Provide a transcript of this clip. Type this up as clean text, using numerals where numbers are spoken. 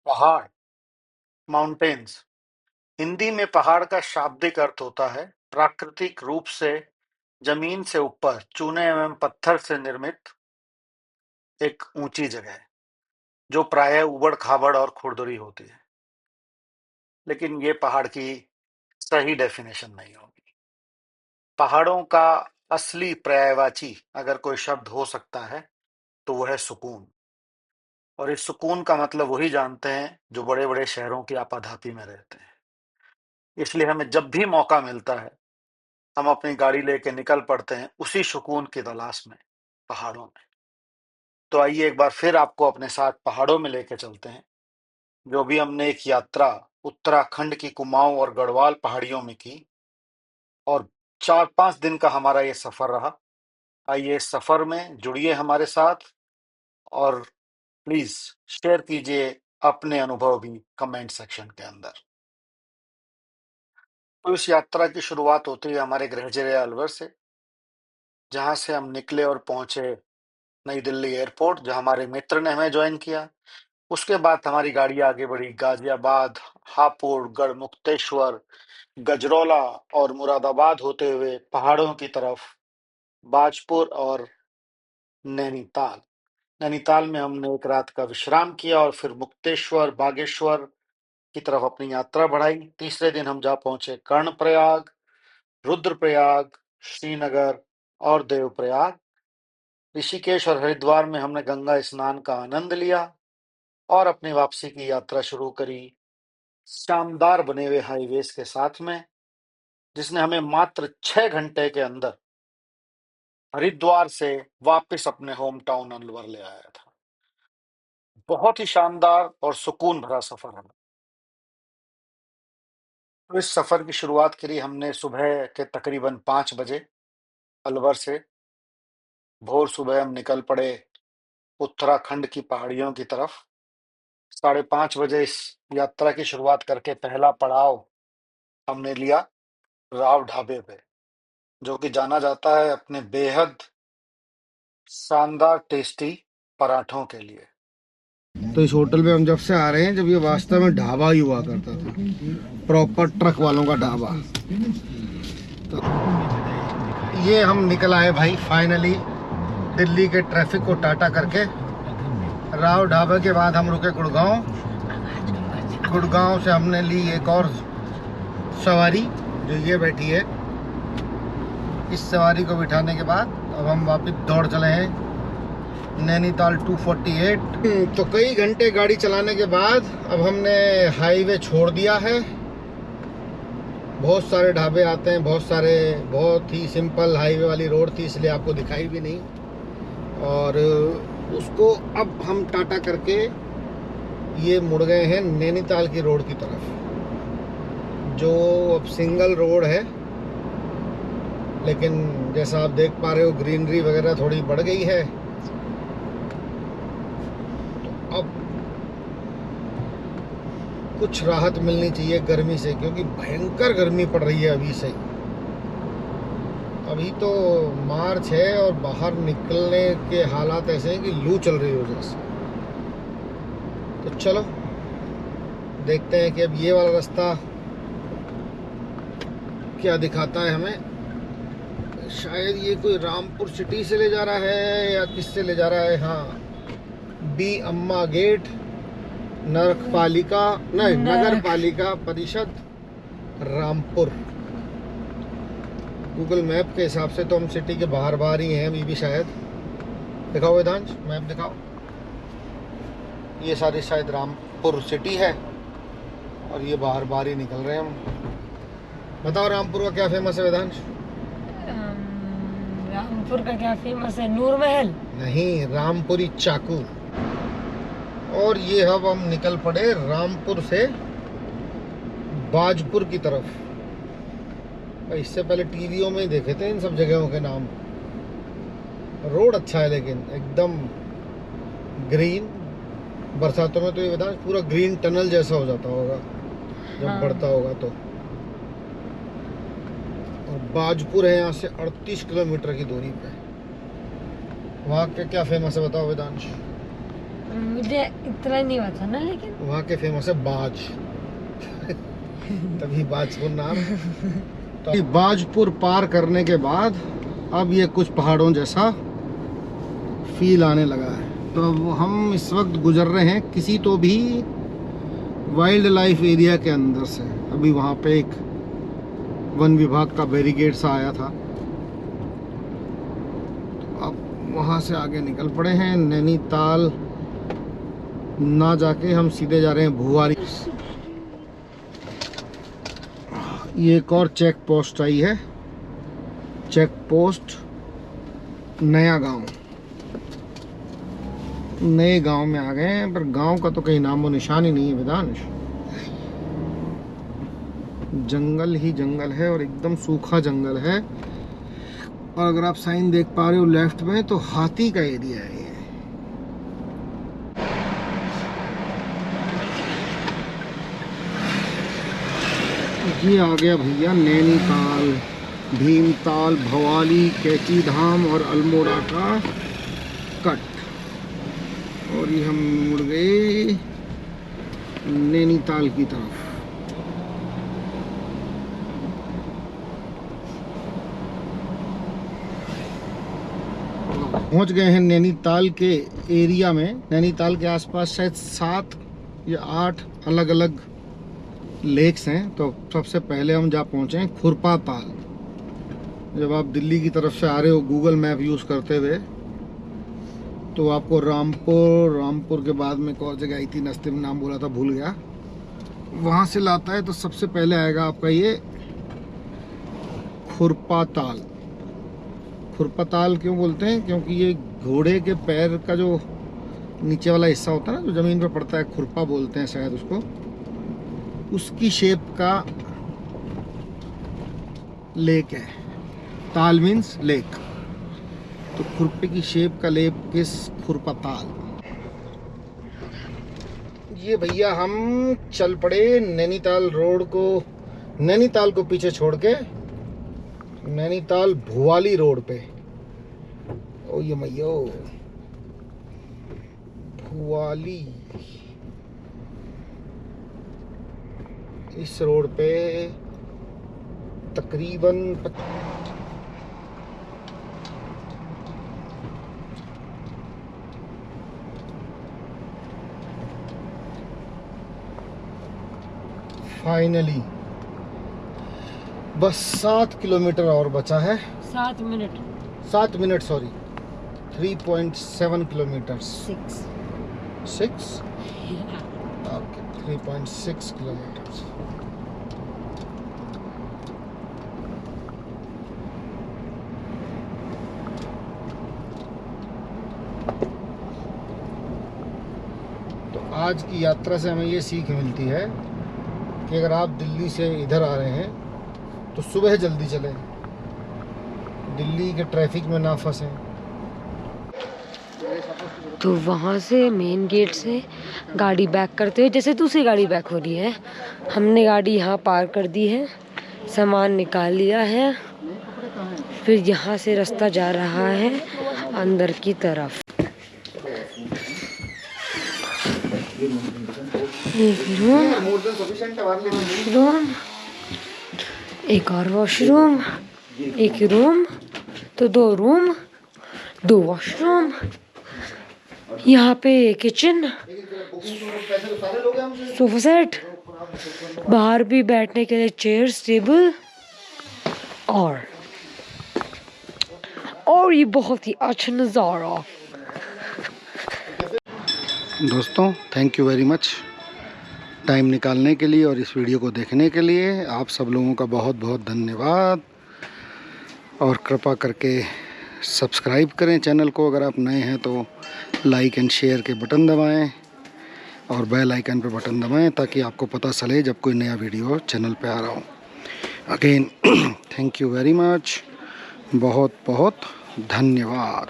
पहाड़, माउंटेन्स। हिंदी में पहाड़ का शाब्दिक अर्थ होता है प्राकृतिक रूप से जमीन से ऊपर चूने एवं पत्थर से निर्मित एक ऊंची जगह जो प्रायः उबड़ खाबड़ और खुरदुरी होती है। लेकिन ये पहाड़ की सही डेफिनेशन नहीं होगी। पहाड़ों का असली पर्यायवाची अगर कोई शब्द हो सकता है तो वह है सुकून। और इस सुकून का मतलब वही जानते हैं जो बड़े बड़े शहरों की आपाधापी में रहते हैं। इसलिए हमें जब भी मौका मिलता है हम अपनी गाड़ी लेके निकल पड़ते हैं उसी सुकून की तलाश में, पहाड़ों में। तो आइए एक बार फिर आपको अपने साथ पहाड़ों में लेके चलते हैं। जो भी हमने एक यात्रा उत्तराखंड की कुमाऊं और गढ़वाल पहाड़ियों में की और 4-5 दिन का हमारा ये सफर रहा। आइए इस सफर में जुड़िए हमारे साथ और प्लीज शेयर कीजिए अपने अनुभव भी कमेंट सेक्शन के अंदर। तो इस यात्रा की शुरुआत होती है हमारे गृह जिले अलवर से, जहां से हम निकले और पहुंचे नई दिल्ली एयरपोर्ट, जहां हमारे मित्र ने हमें ज्वाइन किया। उसके बाद हमारी गाड़ी आगे बढ़ी गाजियाबाद, हापुड़, गढ़मुक्तेश्वर, गजरौला और मुरादाबाद होते हुए पहाड़ों की तरफ, बाजपुर और नैनीताल। नैनीताल में हमने एक रात का विश्राम किया और फिर मुक्तेश्वर, बागेश्वर की तरफ अपनी यात्रा बढ़ाई। तीसरे दिन हम जा पहुंचे कर्णप्रयाग, रुद्रप्रयाग, श्रीनगर और देवप्रयाग। ऋषिकेश और हरिद्वार में हमने गंगा स्नान का आनंद लिया और अपनी वापसी की यात्रा शुरू करी शानदार बने हुए हाईवेज के साथ में, जिसने हमें मात्र 6 घंटे के अंदर हरिद्वार से वापस अपने होम टाउन अलवर ले आया था। बहुत ही शानदार और सुकून भरा सफर रहा। तो इस सफर की शुरुआत करी हमने सुबह के तकरीबन 5 बजे अलवर से। भोर सुबह हम निकल पड़े उत्तराखंड की पहाड़ियों की तरफ। 5:30 बजे इस यात्रा की शुरुआत करके पहला पड़ाव हमने लिया राव ढाबे पे, जो कि जाना जाता है अपने बेहद शानदार टेस्टी पराठों के लिए। तो इस होटल में हम जब से आ रहे हैं, जब ये वास्तव में ढाबा ही हुआ करता था, प्रॉपर ट्रक वालों का ढाबा। तो ये हम निकल आए भाई फाइनली दिल्ली के ट्रैफिक को टाटा करके। राव ढाबे के बाद हम रुके गुड़गांव। गुड़गांव से हमने ली एक और सवारी जो ये बैठी है। इस सवारी को बिठाने के बाद अब हम वापस दौड़ चले हैं नैनीताल 248। तो कई घंटे गाड़ी चलाने के बाद अब हमने हाईवे छोड़ दिया है। बहुत सारे ढाबे आते हैं, बहुत ही सिंपल हाईवे वाली रोड थी, इसलिए आपको दिखाई भी नहीं। और उसको अब हम टाटा करके ये मुड़ गए हैं नैनीताल की रोड की तरफ, जो अब सिंगल रोड है। लेकिन जैसा आप देख पा रहे हो ग्रीनरी वगैरह थोड़ी बढ़ गई है। तो अब कुछ राहत मिलनी चाहिए गर्मी से, क्योंकि भयंकर गर्मी पड़ रही है अभी से। अभी तो मार्च है और बाहर निकलने के हालात ऐसे हैं कि लू चल रही हो जैसे। तो चलो देखते हैं कि अब ये वाला रास्ता क्या दिखाता है हमें। शायद ये कोई रामपुर सिटी से ले जा रहा है या किससे ले जा रहा है। हाँ, बी अम्मा गेट, नगर पालिका परिषद रामपुर। गूगल मैप के हिसाब से तो हम सिटी के बाहर ही हैं अभी भी शायद। दिखाओ वेदांश, मैप दिखाओ। ये सारी शायद रामपुर सिटी है और ये बाहर ही निकल रहे हैं हम। बताओ रामपुर का क्या फेमस है वेदांश? रामपुर का क्या फेमस है? नूर महल नहीं, रामपुरी चाकू। और ये अब हम निकल पड़े रामपुर से बाजपुर की तरफ। इससे पहले टीवीओ में ही देखे थे इन सब जगहों के नाम। रोड अच्छा है लेकिन एकदम ग्रीन। बरसातों में तो ये वेदांश पूरा ग्रीन टनल जैसा हो जाता होगा जब बढ़ता होगा तो। और बाजपुर है यहाँ से 38 किलोमीटर की दूरी पे। वहाँ के क्या फेमस है बताओ वेदांश? मुझे इतना नहीं पता ना, लेकिन वहाँ के फेमस है बाज। तभी बाजपुर नाम। तो बाजपुर पार करने के बाद अब ये कुछ पहाड़ों जैसा फील आने लगा है। तो अब हम इस वक्त गुजर रहे हैं किसी तो भी वाइल्ड लाइफ एरिया के अंदर से। अभी वहाँ पे एक वन विभाग का बैरिकेड सा आया था, तो अब वहाँ से आगे निकल पड़े हैं। नैनीताल ना जाके हम सीधे जा रहे हैं भुवारी। ये एक और चेक पोस्ट आई है, चेक पोस्ट नया गांव। नए गांव में आ गए हैं, पर गांव का तो कहीं नामो निशान ही नहीं है वेदांश। जंगल ही जंगल है और एकदम सूखा जंगल है। और अगर आप साइन देख पा रहे हो लेफ्ट में, तो हाथी का एरिया है ये आ गया भैया नैनीताल, भीमताल, भवाली, कैची धाम और अल्मोड़ा का कट। और ये हम मुड़ गए नैनीताल की तरफ। पहुंच गए हैं नैनीताल के एरिया में। नैनीताल के आसपास शायद 7 या 8 अलग अलग लेक्स हैं। तो सबसे पहले हम जा पहुंचे हैं खुरपा ताल। जब आप दिल्ली की तरफ से आ रहे हो गूगल मैप यूज़ करते हुए, तो आपको रामपुर के बाद में एक और जगह आई थी, नाश्ते में नाम बोला था भूल गया, वहाँ से लाता है। तो सबसे पहले आएगा आपका ये खुरपा ताल। खुरपा ताल क्यों बोलते हैं? क्योंकि ये घोड़े के पैर का जो नीचे वाला हिस्सा होता है ना, जो ज़मीन पर पड़ता है, खुरपा बोलते हैं शायद उसको, उसकी शेप का लेक है। ताल मीन्स लेक, तो खुरपे की शेप का लेक किस खुरपा ताल। ये भैया हम चल पड़े नैनीताल रोड को, नैनीताल को पीछे छोड़ के नैनीताल भुवाली रोड पे। ओ ये मैयो भुवाली, इस रोड पे तकरीबन फाइनली बस 7 किलोमीटर और बचा है। 7 minute 7 minute sorry, 3.7 kilometre. 6 okay, 3.6 kilometre. तो आज की यात्रा से हमें ये सीख मिलती है कि अगर आप दिल्ली से इधर आ रहे हैं तो सुबह जल्दी चलें, दिल्ली के ट्रैफिक में ना फंसें। तो वहाँ से मेन गेट से गाड़ी बैक करते हुए, जैसे दूसरी गाड़ी बैक हो रही है, हमने गाड़ी यहाँ पार कर दी है, सामान निकाल लिया है। फिर यहाँ से रास्ता जा रहा है अंदर की तरफ। एक रूम, एक और वॉशरूम, एक रूम, तो 2 रूम, 2 वॉशरूम, यहाँ पे किचन, सोफा सेट, बाहर भी बैठने के लिए चेयर्स, टेबल, और ये बहुत ही अच्छा नज़ारा। दोस्तों thank you very much time निकालने के लिए और इस वीडियो को देखने के लिए। आप सब लोगों का बहुत बहुत धन्यवाद। और कृपा करके सब्सक्राइब करें चैनल को, अगर आप नए हैं तो लाइक एंड शेयर के बटन दबाएं और बेल आइकन पे बटन दबाएं, ताकि आपको पता चले जब कोई नया वीडियो चैनल पे आ रहा हो। Again thank you very much, बहुत बहुत धन्यवाद।